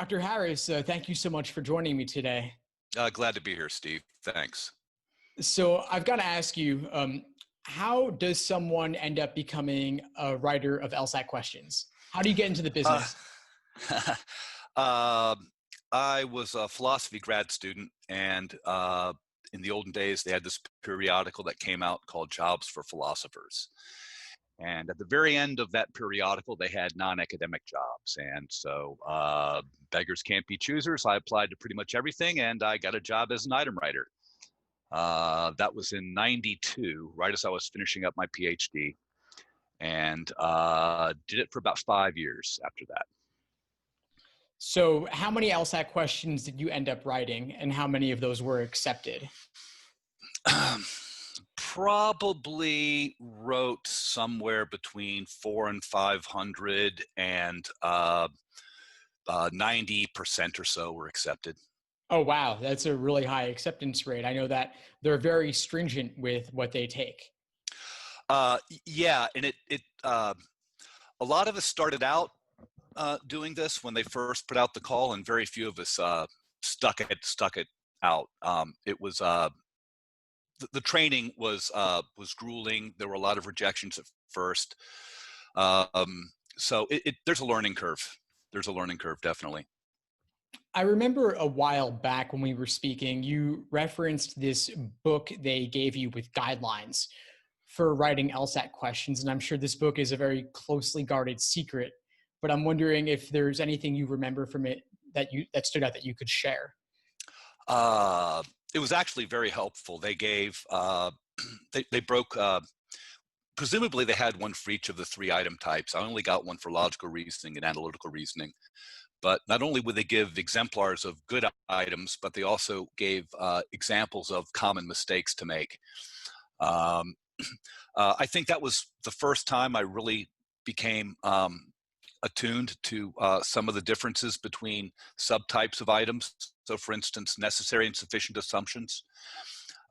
Dr. Harris, thank you so much for joining me today. Glad to be here, Steve. Thanks. So I've got to ask you, how does someone end up becoming a writer of LSAT questions? How do you get into the Uh, business? um, I was a philosophy grad student, and in the olden days, they had this periodical that came out called Jobs for Philosophers. And at the very end of that periodical, they had non-academic jobs. And so beggars can't be choosers. I applied to pretty much everything, and I got a job as an item writer. That was in '92, right as I was finishing up my PhD, and did it for about 5 years after that. So how many LSAT questions did you end up writing, and how many of those were accepted? Probably wrote somewhere between 400 and 500, and 90% or so were accepted. Oh, wow. That's a really high acceptance rate. I know that they're very stringent with what they take. Yeah, and a lot of us started out doing this when they first put out the call, and very few of us stuck it out. It was the training was grueling. There were a lot of rejections at first, so there's a learning curve. There's a learning curve, definitely. I remember a while back when we were speaking, you referenced this book they gave you with guidelines for writing LSAT questions. And I'm sure this book is a very closely guarded secret, but I'm wondering if there's anything you remember from it that stood out that you could share. Uh, it was actually very helpful. They gave they broke. Presumably, they had one for each of the three item types. I only got one for logical reasoning and analytical reasoning. But not only would they give exemplars of good items, but they also gave examples of common mistakes to make. Um, I think that was the first time I really became attuned to some of the differences between subtypes of items. So, for instance, necessary and sufficient assumptions.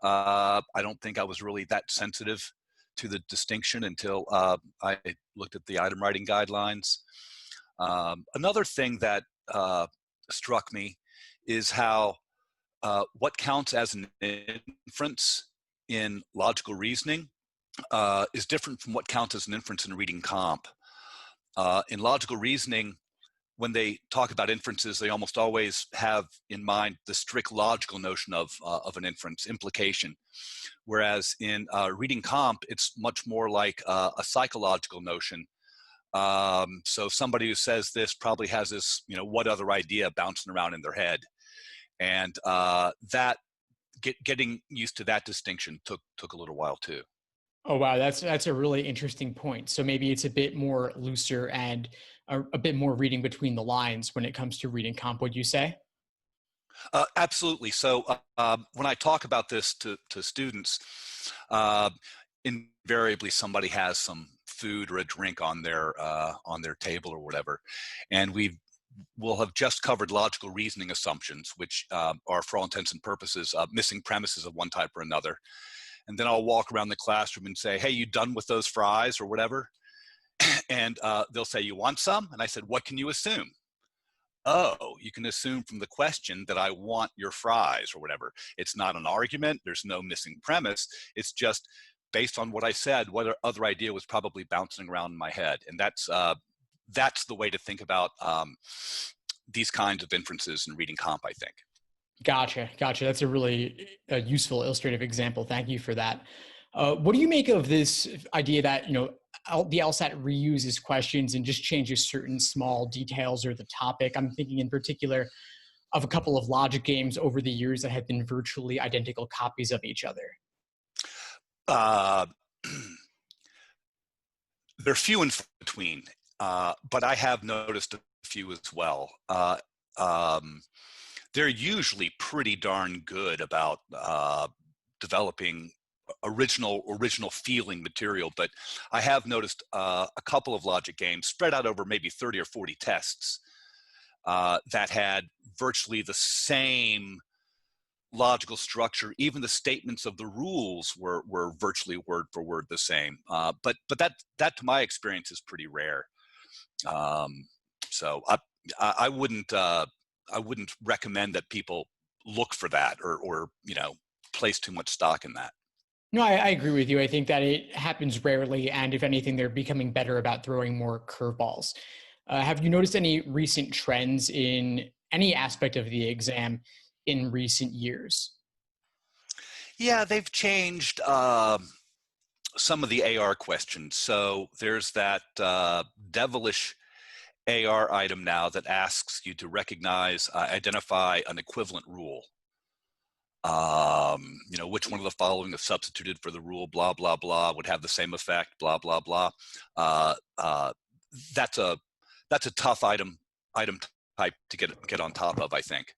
I don't think I was really that sensitive to the distinction until I looked at the item writing guidelines. Another thing that struck me is how what counts as an inference in logical reasoning is different from what counts as an inference in reading comp. In logical reasoning, when they talk about inferences, they almost always have in mind the strict logical notion of an inference, implication. Whereas in reading comp, it's much more like a psychological notion. So somebody who says this probably has this, what other idea bouncing around in their head, and that getting used to that distinction took a little while too. Oh, wow. That's a really interesting point. So maybe it's a bit more looser and a bit more reading between the lines when it comes to reading comp, would you say? Absolutely. So when I talk about this to students, uh, invariably somebody has some food or a drink on their table or whatever, and we'll have just covered logical reasoning assumptions, which are, for all intents and purposes, missing premises of one type or another. And then I'll walk around the classroom and say, "Hey, you done with those fries or whatever?" And they'll say, "You want some?" And I said, "What can you assume?" "Oh, you can assume from the question that I want your fries or whatever." It's not an argument. There's no missing premise. It's just based on what I said, what other idea was probably bouncing around in my head. And that's the way to think about these kinds of inferences in reading comp, I think. Gotcha. Gotcha. That's a really useful illustrative example. Thank you for that. What do you make of this idea that, the LSAT reuses questions and just changes certain small details or the topic? I'm thinking in particular of a couple of logic games over the years that have been virtually identical copies of each other. Uh, they're few and far between, but I have noticed a few as well. They're usually pretty darn good about developing original feeling material, but I have noticed a couple of logic games spread out over maybe 30 or 40 tests that had virtually the same logical structure. Even the statements of the rules were virtually word for word the same. But that to my experience is pretty rare. So I wouldn't I wouldn't recommend that people look for that or place too much stock in that. No, I agree with you. I think that it happens rarely, and if anything, they're becoming better about throwing more curveballs. Have you noticed any recent trends in any aspect of the exam in recent years? Yeah, they've changed some of the AR questions. So there's that devilish AR item now that asks you to recognize, identify an equivalent rule. Which one of the following, if substituted for the rule, blah, blah, blah, would have the same effect, blah, blah, blah. Uh, uh, that's a tough item type to get on top of, I think.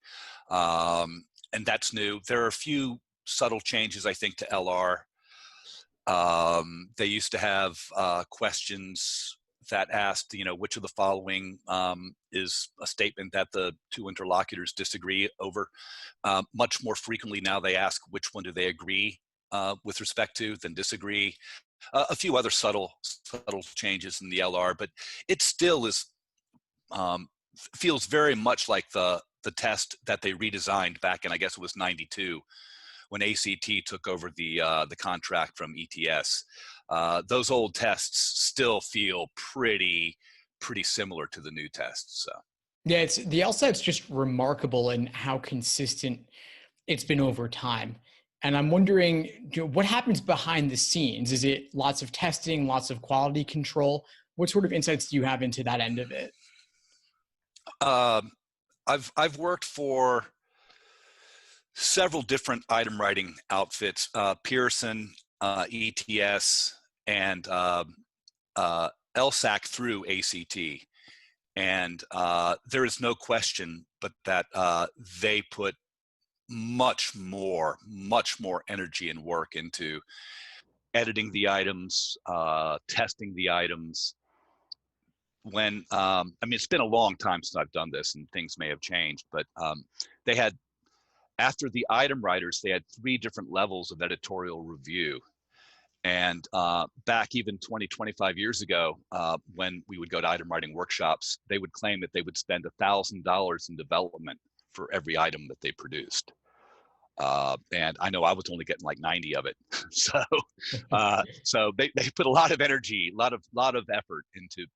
And that's new. There are a few subtle changes, I think, to LR. They used to have questions that asked, which of the following is a statement that the two interlocutors disagree over. Much more frequently now they ask which one do they agree with respect to than disagree. A few other subtle changes in the LR, but it still is feels very much like the test that they redesigned back in, I guess it was '92, when ACT took over the contract from ETS. Those old tests still feel pretty similar to the new tests. So. Yeah, it's the LSAT's just remarkable in how consistent it's been over time. And I'm wondering, what happens behind the scenes? Is it lots of testing, lots of quality control? What sort of insights do you have into that end of it? I've worked for several different item writing outfits, Pearson, ETS, and LSAC through ACT. And there is no question but that they put much more energy and work into editing the items, testing the items. When it's been a long time since I've done this, and things may have changed, but they had, after the item writers, they had 3 different levels of editorial review. And back even 20, 25 years ago, when we would go to item writing workshops, they would claim that they would spend $1,000 in development for every item that they produced. And I know I was only getting like 90 of it. So they put a lot of energy, a lot of effort into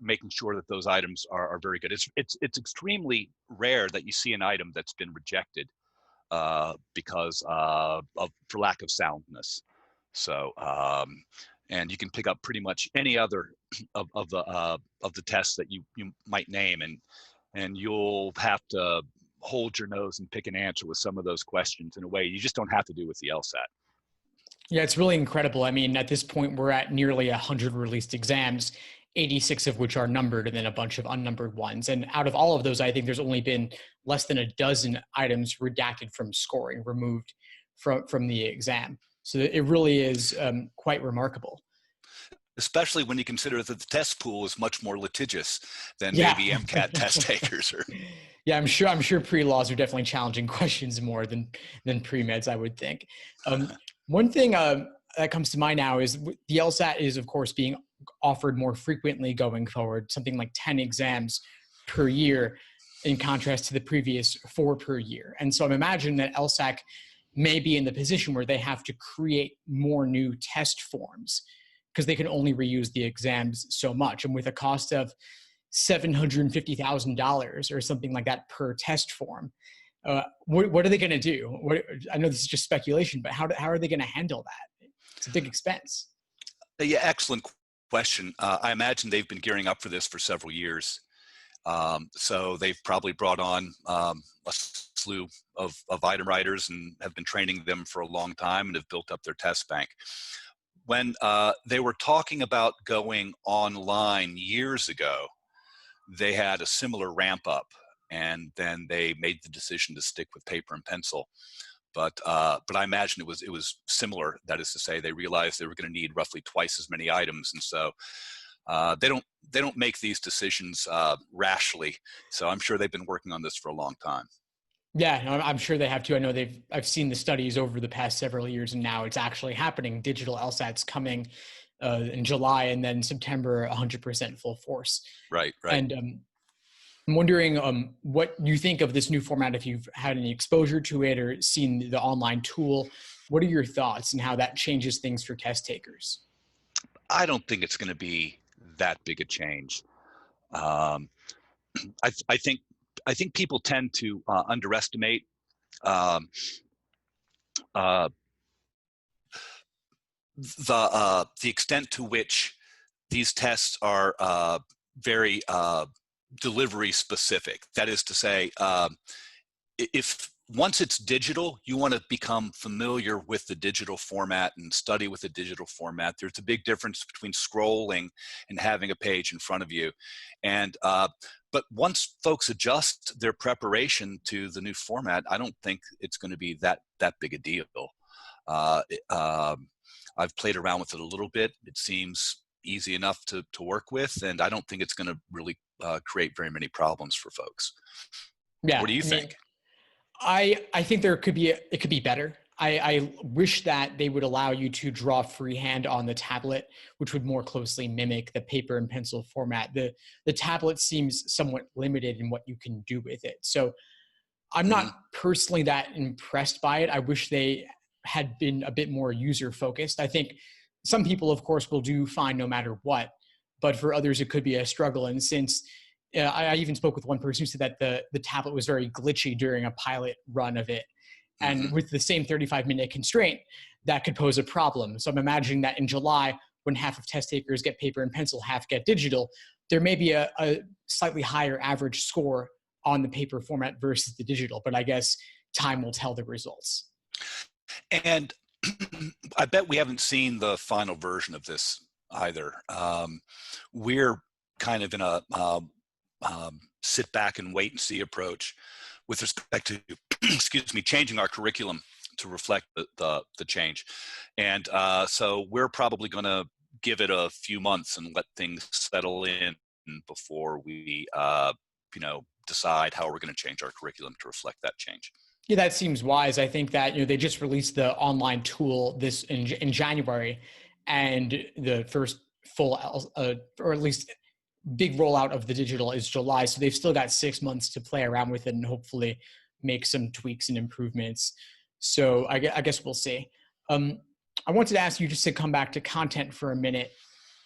making sure that those items are very good. It's extremely rare that you see an item that's been rejected because for lack of soundness. So and you can pick up pretty much any other of the tests that you might name, and you'll have to hold your nose and pick an answer with some of those questions in a way you just don't have to do with the LSAT. Yeah, it's really incredible. I mean, at this point, we're at nearly 100 released exams, 86 of which are numbered, and then a bunch of unnumbered ones. And out of all of those, I think there's only been less than a dozen items redacted from scoring, removed from the exam. So it really is quite remarkable. Especially when you consider that the test pool is much more litigious than maybe MCAT test takers. Yeah, I'm sure pre-laws are definitely challenging questions more than pre-meds, I would think. One thing that comes to mind now is the LSAT is, of course, being offered more frequently going forward, something like 10 exams per year, in contrast to the previous 4 per year. And so I'm imagining that LSAC may be in the position where they have to create more new test forms because they can only reuse the exams so much. And with a cost of $750,000 or something like that per test form, what are they going to do? I know this is just speculation, but how are they going to handle that? It's a big expense. Yeah, excellent question. I imagine they've been gearing up for this for several years. So they've probably brought on a slew of item writers and have been training them for a long time and have built up their test bank. When they were talking about going online years ago, they had a similar ramp up, and then they made the decision to stick with paper and pencil. But I imagine it was similar. That is to say, they realized they were going to need roughly twice as many items, and so they don't make these decisions rashly. So I'm sure they've been working on this for a long time. Yeah, I'm sure they have too. I know I've seen the studies over the past several years, and now it's actually happening. Digital LSAT's coming in July, and then September, 100% full force. Right. And I'm wondering what you think of this new format, if you've had any exposure to it or seen the online tool. What are your thoughts and how that changes things for test takers? I don't think it's going to be that big a change. Um, I, I think I think people tend to underestimate um, uh, the extent to which these tests are very delivery specific. That is to say, if once it's digital, you want to become familiar with the digital format and study with the digital format. There's a big difference between scrolling and having a page in front of you. And but once folks adjust their preparation to the new format, I don't think it's going to be that big a deal. Uh, I've played around with it a little bit. It seems easy enough to work with, and I don't think it's going to really create very many problems for folks. Yeah, What do you I mean, think? I think there could be it could be better. I wish that they would allow you to draw freehand on the tablet, which would more closely mimic the paper and pencil format. The tablet seems somewhat limited in what you can do with it. So I'm Hmm. not personally that impressed by it. I wish they had been a bit more user focused. I think some people, of course, will do fine no matter what, but for others, it could be a struggle. And since I even spoke with one person who said that the tablet was very glitchy during a pilot run of it, and Hmm. with the same 35-minute constraint, that could pose a problem. So I'm imagining that in July, when half of test takers get paper and pencil, half get digital, there may be a slightly higher average score on the paper format versus the digital, but I guess time will tell the results. And I bet we haven't seen the final version of this either. We're kind of in a sit back and wait and see approach with respect to, excuse me, changing our curriculum to reflect the change. And so we're probably going to give it a few months and let things settle in before we, decide how we're going to change our curriculum to reflect that change. Yeah, that seems wise. I think that they just released the online tool this in January, and the first full or at least big rollout of the digital is July. So they've still got 6 months to play around with it and hopefully make some tweaks and improvements. So I guess we'll see. Um, I wanted to ask you just to come back to content for a minute.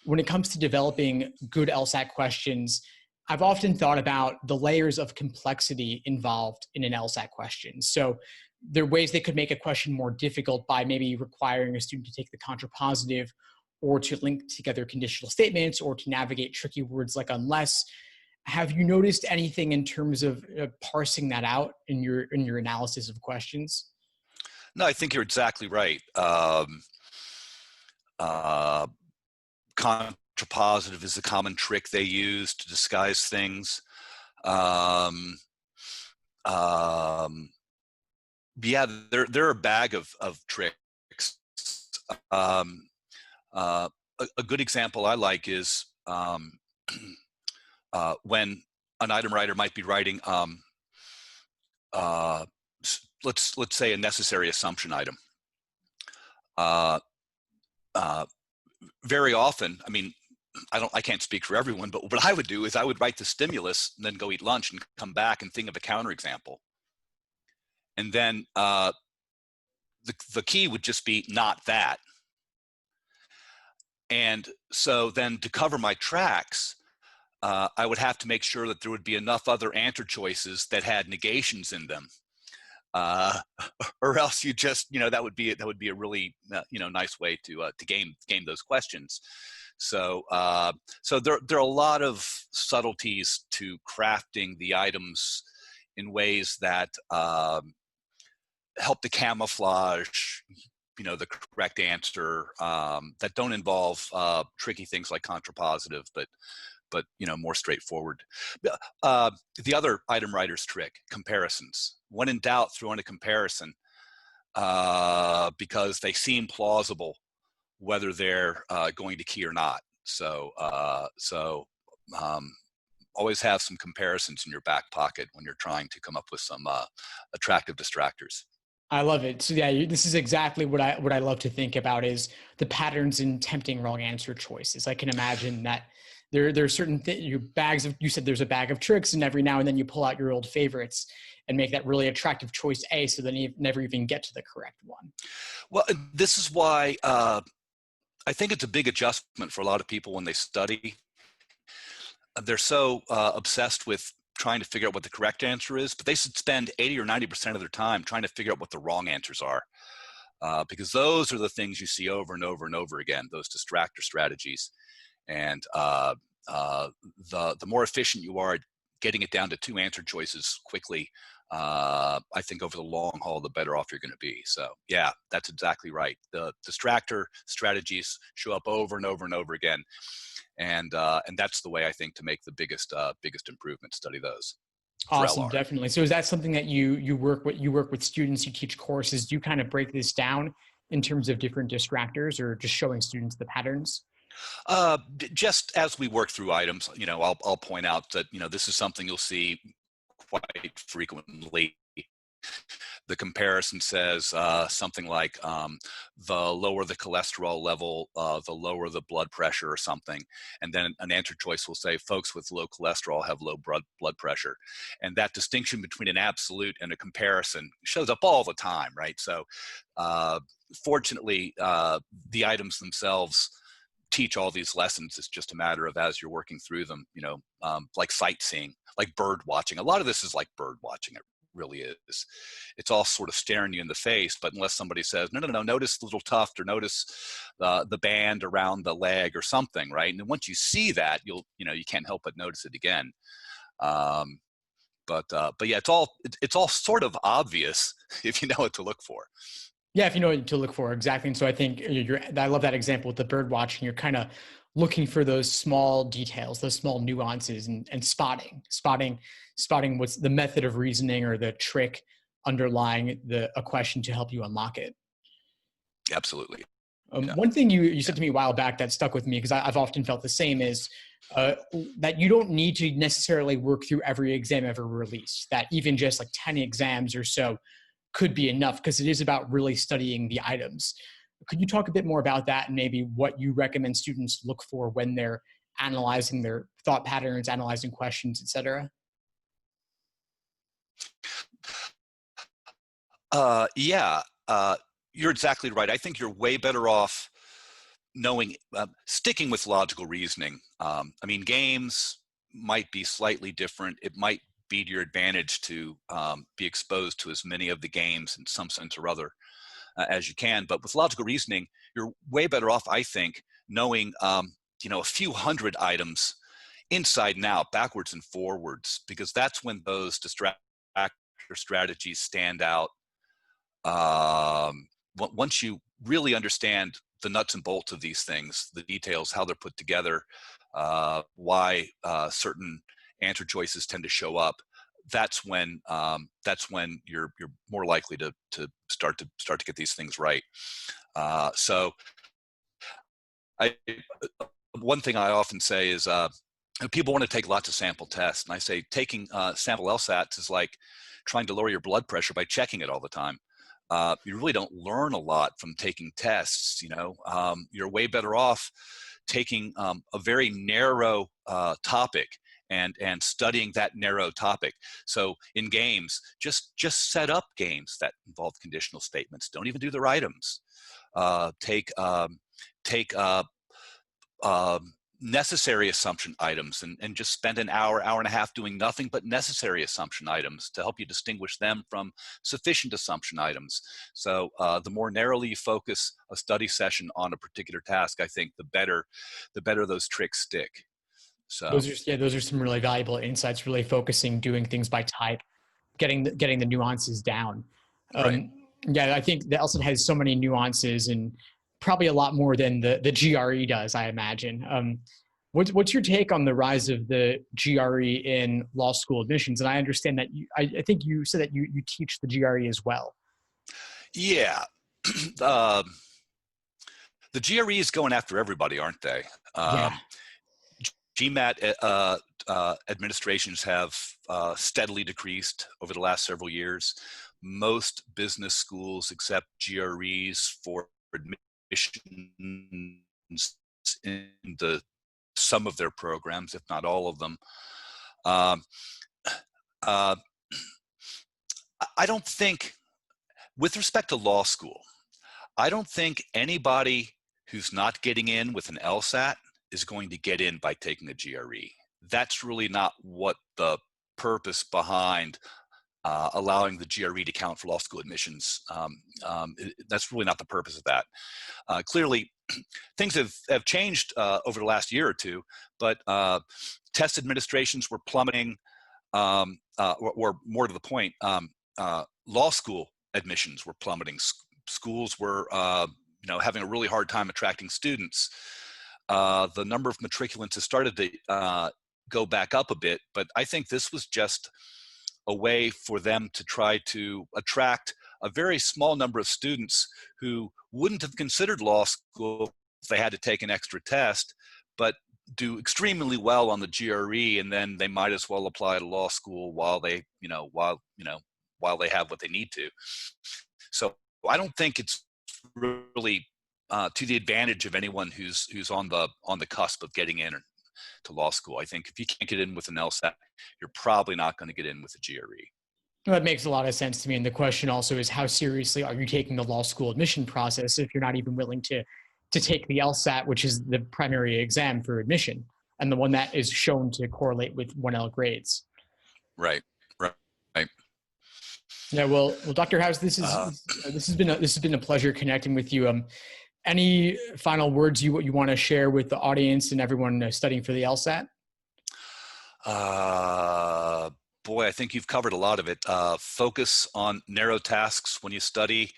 When it comes to developing good LSAT questions, I've often thought about the layers of complexity involved in an LSAT question. So there are ways they could make a question more difficult by maybe requiring a student to take the contrapositive or to link together conditional statements or to navigate tricky words like unless. Have you noticed anything in terms of parsing that out in your analysis of questions? No, I think you're exactly right. Uh, Contrapositive is a common trick they use to disguise things. Um, um, yeah, they're a bag of tricks. Um, a good example I like is when an item writer might be writing, uh, let's say a necessary assumption item. Uh, uh, Very often, I mean, I can't speak for everyone, but what I would do is I would write the stimulus and then go eat lunch and come back and think of a counterexample. And then the key would just be not that. And so then to cover my tracks, I would have to make sure that there would be enough other answer choices that had negations in them. Uh, or else you just, that would be a really, nice way to game those questions. So there are a lot of subtleties to crafting the items in ways that help to camouflage, the correct answer, that don't involve tricky things like contrapositive, but more straightforward. The other item writer's trick: comparisons. When in doubt, throw in a comparison because they seem plausible, whether they're going to key or not. So always have some comparisons in your back pocket when you're trying to come up with some attractive distractors. I love it. So yeah, this is exactly what I love to think about is the patterns in tempting wrong answer choices. I can imagine that There are certain your bags of, you said there's a bag of tricks, and every now and then you pull out your old favorites and make that really attractive choice A, so then you never even get to the correct one. Well, this is why I think it's a big adjustment for a lot of people when they study. They're so obsessed with trying to figure out what the correct answer is, but they should spend 80 or 90% of their time trying to figure out what the wrong answers are. Because those are the things you see over and over and over again, those distractor strategies. And the more efficient you are at getting it down to 2 answer choices quickly, I think over the long haul, the better off you're going to be. So yeah, that's exactly right. The distractor strategies show up over and over and over again. And that's the way I think to make the biggest improvement, study those for Awesome, LR. definitely. So is that something that you work with students, you teach courses? Do you kind of break this down in terms of different distractors, or just showing students the patterns? Just as we work through items, I'll point out that, this is something you'll see quite frequently. The comparison says something like the lower the cholesterol level, the lower the blood pressure or something. And then an answer choice will say folks with low cholesterol have low blood pressure. And that distinction between an absolute and a comparison shows up all the time, right? So fortunately, the items themselves teach all these lessons. It's just a matter of, as you're working through them, like sightseeing, like bird watching. A lot of this is like bird watching. It really is. It's all sort of staring you in the face, but unless somebody says, no, notice the little tuft, or notice the band around the leg or something, right? And once you see that, you can't help but notice it again. But yeah, it's all sort of obvious if you know what to look for. Yeah, if you know what to look for, exactly. And so I think I love that example with the bird watching. You're kind of looking for those small details, those small nuances, and spotting what's the method of reasoning or the trick underlying a question to help you unlock it. Absolutely. Yeah. One thing you said to me a while back that stuck with me, because I've often felt the same, is that you don't need to necessarily work through every exam ever released. That even just like 10 exams or so could be enough, because it is about really studying the items. Could you talk a bit more about that, and maybe what you recommend students look for when they're analyzing their thought patterns, analyzing questions, et cetera? Yeah, you're exactly right. I think you're way better off knowing, sticking with logical reasoning. I mean, games might be slightly different. It might be to your advantage to be exposed to as many of the games in some sense or other as you can. But with logical reasoning, you're way better off, I think, knowing a few hundred items inside and out, backwards and forwards, because that's when those distractor strategies stand out. Once you really understand the nuts and bolts of these things, the details, how they're put together, why certain answer choices tend to show up, that's when you're more likely to start to get these things right. So I one thing I often say is, people want to take lots of sample tests, and I say taking sample LSATs is like trying to lower your blood pressure by checking it all the time. You really don't learn a lot from taking tests. You're way better off taking a very narrow topic and studying that narrow topic. So in games, just set up games that involve conditional statements. Don't even do their items. Take necessary assumption items and just spend an hour and a half doing nothing but necessary assumption items to help you distinguish them from sufficient assumption items. So the more narrowly you focus a study session on a particular task, I think the better those tricks stick. So Those are some really valuable insights, really focusing, doing things by type, getting the nuances down. right. Yeah, I think the LSAT has so many nuances, and probably a lot more than the GRE does, I imagine. What's your take on the rise of the GRE in law school admissions? And I understand that I think you said that you teach the GRE as well. Yeah. uh, the GRE is going after everybody, aren't they? Yeah. GMAT administrations have steadily decreased over the last several years. Most business schools accept GREs for admissions in the some of their programs, if not all of them. Um, uh, I don't think, with respect to law school, I don't think anybody who's not getting in with an LSAT is going to get in by taking a GRE. That's really not what the purpose behind allowing the GRE to count for law school admissions. That's really not the purpose of that. Clearly, things have changed over the last year or two, but test administrations were plummeting, or more to the point, law school admissions were plummeting. Schools were having a really hard time attracting students. The number of matriculants has started to go back up a bit, but I think this was just a way for them to try to attract a very small number of students who wouldn't have considered law school if they had to take an extra test, but do extremely well on the GRE, and then they might as well apply to law school while they have what they need to. So I don't think it's really to the advantage of anyone who's on the cusp of getting in to law school. I think if you can't get in with an LSAT, you're probably not going to get in with a GRE. Well, that makes a lot of sense to me. And the question also is, how seriously are you taking the law school admission process if you're not even willing to take the LSAT, which is the primary exam for admission and the one that is shown to correlate with 1L grades? Right. Yeah. Well, Dr. House, this has been a pleasure connecting with you. Any final words you want to share with the audience and everyone studying for the LSAT? Boy, I think you've covered a lot of it. Focus on narrow tasks when you study.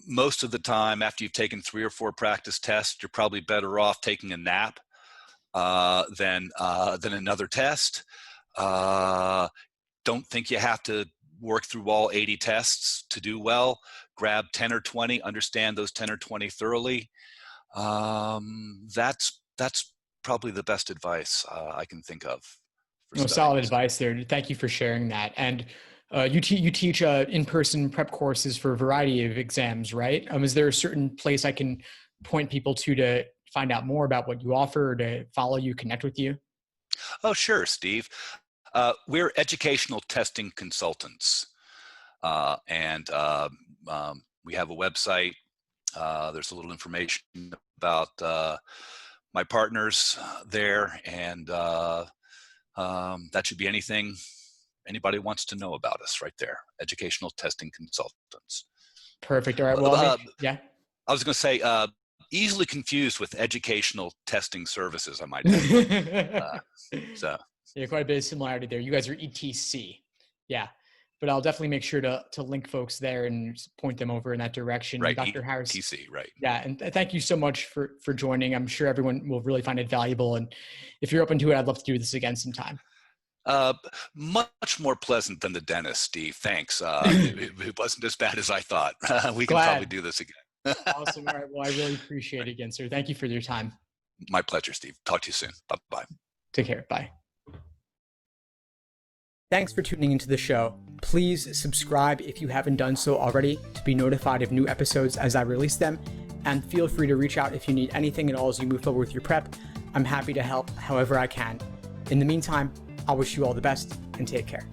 Most of the time, after you've taken 3 or 4 practice tests, you're probably better off taking a nap than another test. Don't think you have to work through all 80 tests to do well. Grab 10 or 20, understand those 10 or 20 thoroughly. That's probably the best advice I can think of. Solid advice there. Thank you for sharing that. And you teach in-person prep courses for a variety of exams, right? Is there a certain place I can point people to find out more about what you offer, or to follow you, connect with you? Oh, sure, Steve. We're educational testing consultants, and we have a website. There's a little information about my partners there, and that should be anything anybody wants to know about us right there. Educational testing consultants. Perfect. All right. Well, yeah. I was going to say, easily confused with educational testing services, I might add. Yeah, quite a bit of similarity there. You guys are ETC. Yeah. But I'll definitely make sure to link folks there and point them over in that direction. Right, Dr. Harris. ETC, right. Yeah, and thank you so much for joining. I'm sure everyone will really find it valuable. And if you're open to it, I'd love to do this again sometime. Much more pleasant than the dentist, Steve. Thanks. It wasn't as bad as I thought. We can probably do this again. Awesome. All right. Well, I really appreciate it again, sir. Thank you for your time. My pleasure, Steve. Talk to you soon. Bye-bye. Take care. Bye. Thanks for tuning into the show. Please subscribe if you haven't done so already to be notified of new episodes as I release them. And feel free to reach out if you need anything at all as you move forward with your prep. I'm happy to help however I can. In the meantime, I wish you all the best and take care.